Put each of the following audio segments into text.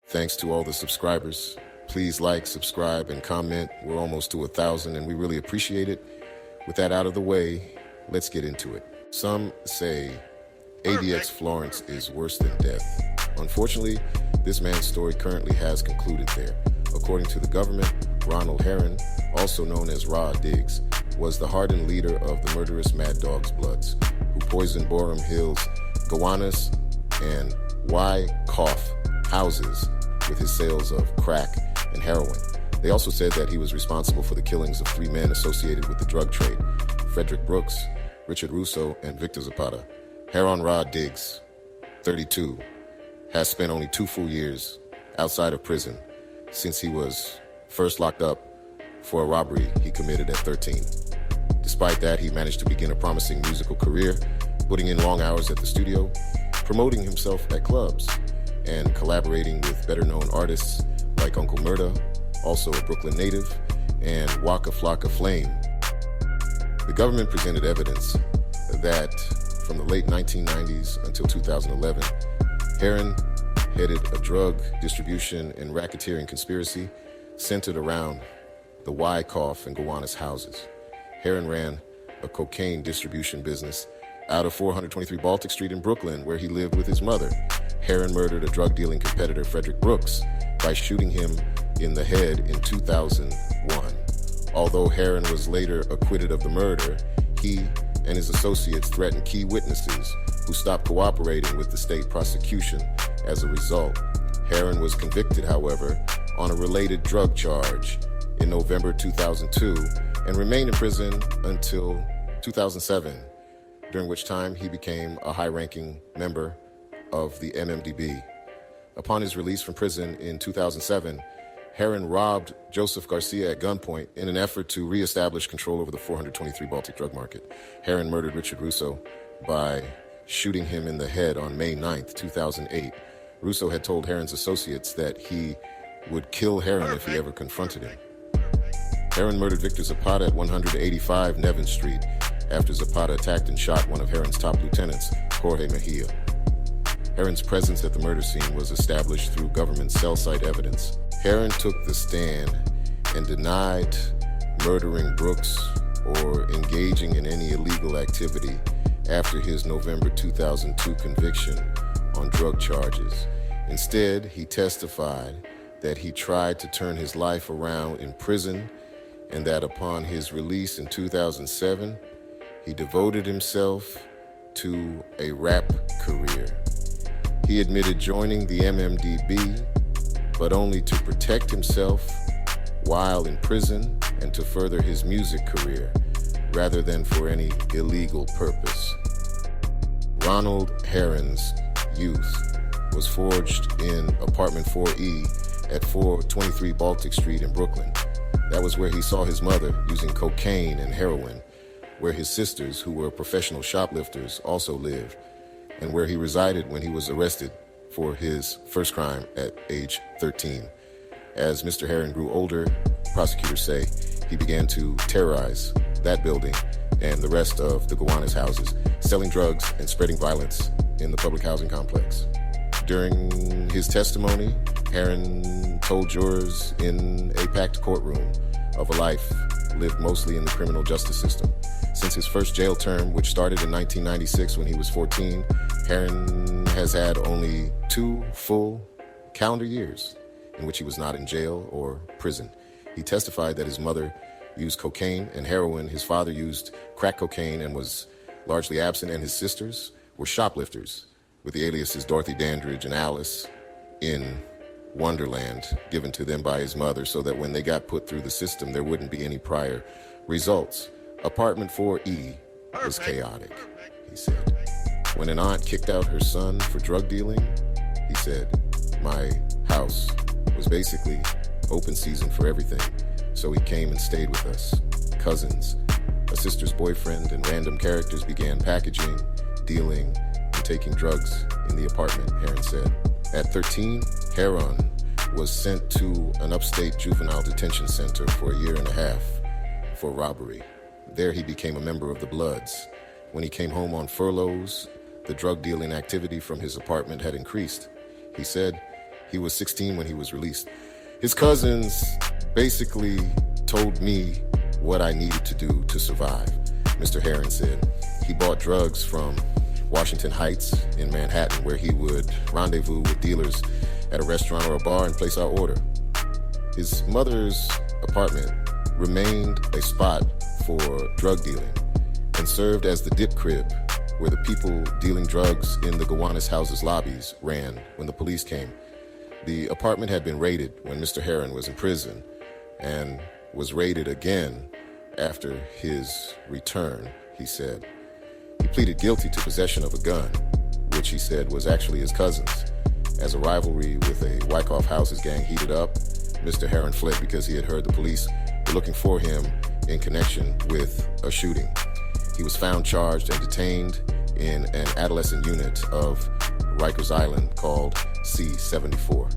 Thanks to all the subscribers. Please like, subscribe, and comment. We're almost to 1,000, and we really appreciate it. With that out of the way, let's get into it. Some say ADX Florence is worse than death. Unfortunately, this man's story currently has concluded there. According to the government, Ronald Herron, also known as Rod Diggs, was the hardened leader of the Murderous Mad Dogs Bloods, who poisoned Boerum Hill's Gowanus and Wyckoff houses with his sales of crack and heroin. They also said that he was responsible for the killings of 3 men associated with the drug trade: Frederick Brooks, Richard Russo, and Victor Zapata. Herron Rod Diggs, 32, has spent only 2 full years outside of prison since he was first locked up for a robbery he committed at 13. Despite that, he managed to begin a promising musical career, putting in long hours at the studio, promoting himself at clubs, and collaborating with better-known artists like Uncle Murda, also a Brooklyn native, and Waka Flocka Flame. The government presented evidence that from the late 1990s until 2011, Herron headed a drug distribution and racketeering conspiracy centered around the Wyckoff and Gowanus houses. Herron ran a cocaine distribution business out of 423 Baltic Street in Brooklyn, where he lived with his mother. Herron murdered a drug-dealing competitor, Frederick Brooks, by shooting him in the head in 2001. Although Herron was later acquitted of the murder, he and his associates threatened key witnesses who stopped cooperating with the state prosecution. As a result, Herron was convicted, however, on a related drug charge in November 2002 and remained in prison until 2007, during which time he became a high-ranking member of the MMDB. Upon his release from prison in 2007, Herron robbed Joseph Garcia at gunpoint in an effort to reestablish control over the 423 Baltic drug market. Herron murdered Richard Russo by shooting him in the head on May 9th, 2008. Russo had told Herron's associates that he would kill Herron if he ever confronted him. Herron murdered Victor Zapata at 185 Nevin Street after Zapata attacked and shot one of Herron's top lieutenants, Jorge Mejia. Herron's presence at the murder scene was established through government cell site evidence. Herron took the stand and denied murdering Brooks or engaging in any illegal activity after his November 2002 conviction on drug charges. Instead, he testified that he tried to turn his life around in prison and that upon his release in 2007, he devoted himself to a rap career. He admitted joining the MMDB, but only to protect himself while in prison and to further his music career, rather than for any illegal purpose. Ronald Herron's youth was forged in apartment 4E at 423 Baltic Street in Brooklyn. That was where he saw his mother using cocaine and heroin, where his sisters, who were professional shoplifters, also lived, and where he resided when he was arrested for his first crime at age 13. As Mr. Herron grew older, prosecutors say, he began to terrorize that building and the rest of the Gowanus houses, selling drugs and spreading violence in the public housing complex. During his testimony, Herron told jurors in a packed courtroom of a life lived mostly in the criminal justice system. Since his first jail term, which started in 1996 when he was 14, Herron has had only 2 full calendar years in which he was not in jail or prison. He testified that his mother used cocaine and heroin, his father used crack cocaine and was largely absent, and his sisters were shoplifters with the aliases Dorothy Dandridge and Alice in Wonderland, given to them by his mother so that when they got put through the system, there wouldn't be any prior results. Apartment 4E was chaotic, he said. When an aunt kicked out her son for drug dealing, he said, my house was basically open season for everything, so he came and stayed with us. Cousins, a sister's boyfriend, and random characters began packaging, dealing, and taking drugs in the apartment, Herron said. At 13, Herron was sent to an upstate juvenile detention center for a year and a half for robbery. There he became a member of the Bloods. When he came home on furloughs, the drug dealing activity from his apartment had increased. He said He was 16 when he was released. His cousins basically told me what I needed to do to survive, Mr. Herron said. He bought drugs from Washington Heights in Manhattan, where he would rendezvous with dealers at a restaurant or a bar and place our order. His mother's apartment remained a spot for drug dealing and served as the dip crib where the people dealing drugs in the Gowanus houses' lobbies ran when the police came. The apartment had been raided when Mr. Herron was in prison and was raided again after his return, he said. He pleaded guilty to possession of a gun, which he said was actually his cousin's. As a rivalry with a Wyckoff houses gang heated up, Mr. Herron fled because he had heard the police were looking for him in connection with a shooting. He was found charged and detained in an adolescent unit of Rikers Island called C-74.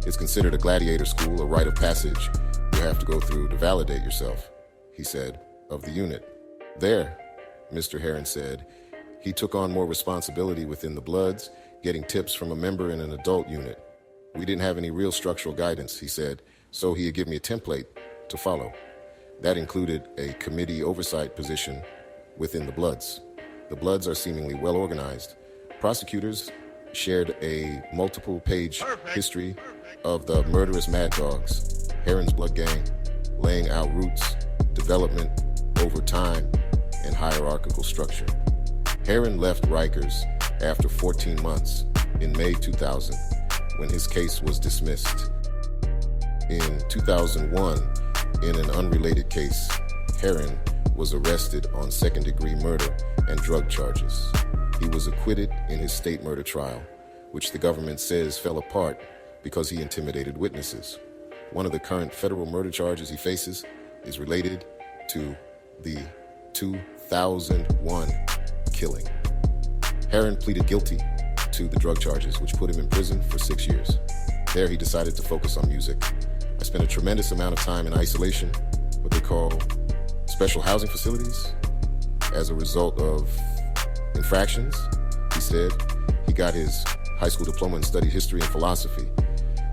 It's considered a gladiator school, a rite of passage you have to go through to validate yourself, he said, of the unit. There, Mr. Herron said, he took on more responsibility within the Bloods, getting tips from a member in an adult unit. We didn't have any real structural guidance, he said, so he'd give me a template to follow. That included a committee oversight position within the Bloods. The Bloods are seemingly well organized. Prosecutors shared a multiple-page history of the Murderous Mad Dogs, Herron's blood gang, laying out roots, development over time, and hierarchical structure. Herron left Rikers after 14 months in May 2000 when his case was dismissed. In 2001, in an unrelated case, Herron was arrested on second-degree murder and drug charges. He was acquitted in his state murder trial, which the government says fell apart because he intimidated witnesses. One of the current federal murder charges he faces is related to the 2001 killing. Herron pleaded guilty to the drug charges, which put him in prison for 6 years. There, he decided to focus on music. I spent a tremendous amount of time in isolation, what they call special housing facilities, as a result of infractions, he said. He got his high school diploma and studied history and philosophy.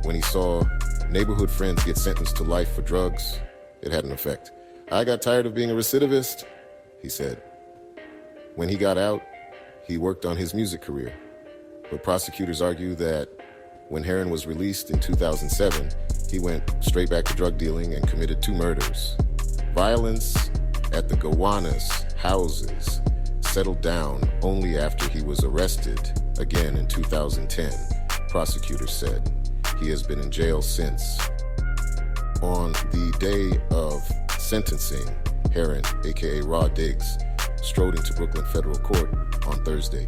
When he saw neighborhood friends get sentenced to life for drugs, it had an effect. I got tired of being a recidivist, he said. When he got out, he worked on his music career. But prosecutors argue that when Herron was released in 2007, he went straight back to drug dealing and committed 2 murders. Violence at the Gowanus houses settled down only after he was arrested again in 2010, prosecutors said. He has been in jail since. On the day of sentencing, Herron, aka Raw Diggs, strode into Brooklyn Federal Court on Thursday,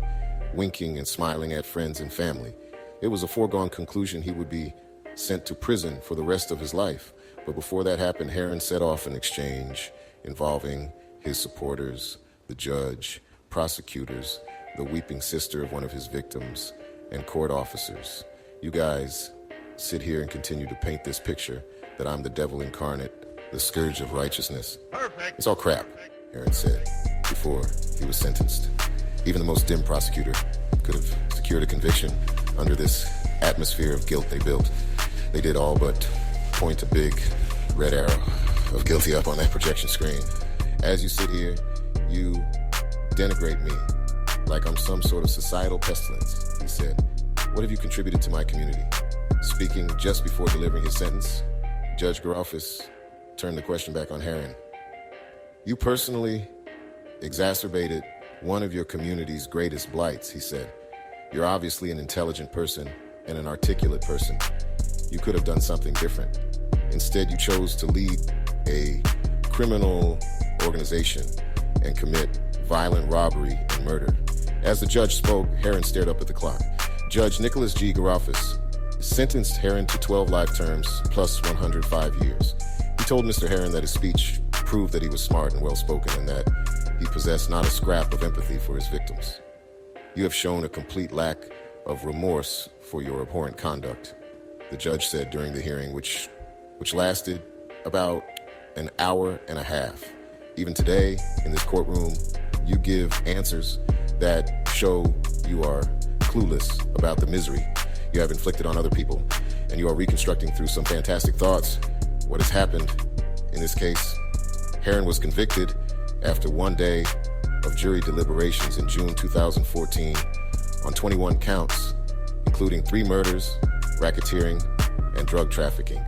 winking and smiling at friends and family. It was a foregone conclusion he would be sent to prison for the rest of his life. But before that happened, Herron set off an exchange involving his supporters, the judge, prosecutors, the weeping sister of one of his victims, and court officers. You guys sit here and continue to paint this picture that I'm the devil incarnate, the scourge of righteousness. Perfect. It's all crap, Herron said before he was sentenced. Even the most dim prosecutor could have secured a conviction under this atmosphere of guilt they built. They did all but point a big red arrow of guilty up on that projection screen. As you sit here, you denigrate me like I'm some sort of societal pestilence, he said. What have you contributed to my community? Speaking just before delivering his sentence, Judge Gowanus turned the question back on Herron. You personally exacerbated one of your community's greatest blights, he said. You're obviously an intelligent person and an articulate person. You could have done something different. Instead, you chose to lead a criminal organization and commit violent robbery and murder. As the judge spoke, Herron stared up at the clock. Judge Nicholas G. Gowanus sentenced Herron to 12 life terms plus 105 years. He told Mr. Herron that his speech proved that he was smart and well-spoken and that he possessed not a scrap of empathy for his victims. You have shown a complete lack of remorse for your abhorrent conduct, the judge said during the hearing, which lasted about an hour and a half. Even today, in this courtroom, you give answers that show you are clueless about the misery you have inflicted on other people. and you are reconstructing through some fantastic thoughts what has happened in this case. Herron was convicted after one day of jury deliberations in June 2014 on 21 counts, including 3 murders, racketeering, and drug trafficking.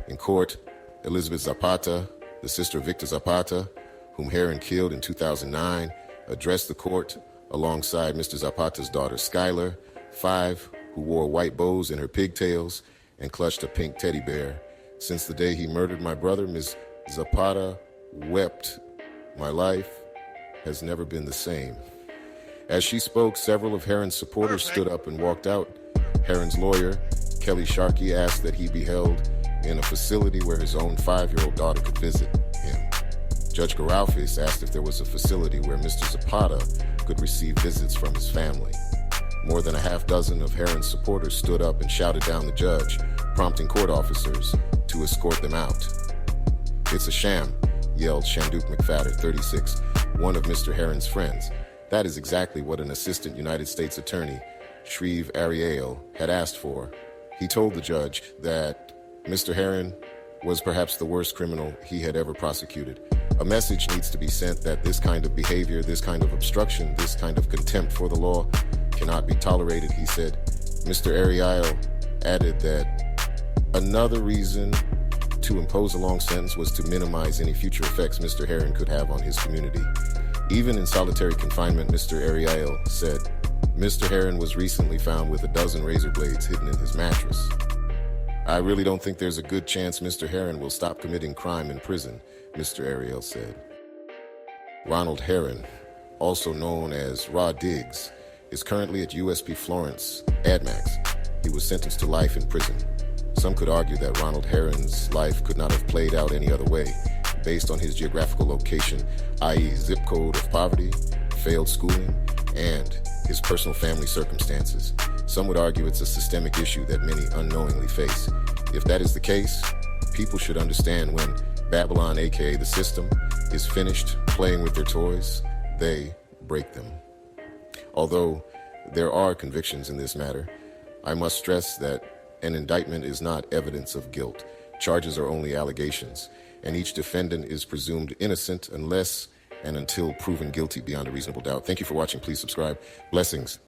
In court, Elizabeth Zapata, the sister of Victor Zapata, whom Herron killed in 2009, addressed the court alongside Mr. Zapata's daughter Skylar, 5, who wore white bows in her pigtails and clutched a pink teddy bear. Since the day he murdered my brother, Ms. Zapata wept. My life has never been the same. As she spoke, several of Herron's supporters stood up and walked out. Herron's lawyer, Kelly Sharkey, asked that he be held in a facility where his own 5-year-old daughter could visit him. Judge Gowanus asked if there was a facility where Mr. Zapata could receive visits from his family. More than a half dozen of Herron's supporters stood up and shouted down the judge, prompting court officers to escort them out. "It's a sham," yelled Shanduk McFadder, 36, one of Mr. Herron's friends. That is exactly what an assistant United States attorney, Shreve Ariel, had asked for. He told the judge that Mr. Herron was perhaps the worst criminal he had ever prosecuted. A message needs to be sent that this kind of behavior, this kind of obstruction, this kind of contempt for the law cannot be tolerated, he said. Mr. Ariel added that another reason to impose a long sentence was to minimize any future effects Mr. Herron could have on his community. Even in solitary confinement, Mr. Ariel said, Mr. Herron was recently found with a dozen razor blades hidden in his mattress. I really don't think there's a good chance Mr. Herron will stop committing crime in prison, Mr. Ariel said. Ronald Herron, also known as Rod Diggs, is currently at USP Florence, ADMAX. He was sentenced to life in prison. Some could argue that Ronald Herron's life could not have played out any other way, based on his geographical location, i.e. zip code of poverty, failed schooling, and his personal family circumstances. Some would argue it's a systemic issue that many unknowingly face. If that is the case, people should understand when Babylon, aka the system, is finished playing with their toys, they break them. Although there are convictions in this matter, I must stress that an indictment is not evidence of guilt. Charges are only allegations, and each defendant is presumed innocent unless and until proven guilty beyond a reasonable doubt. Thank you for watching. Please subscribe. Blessings.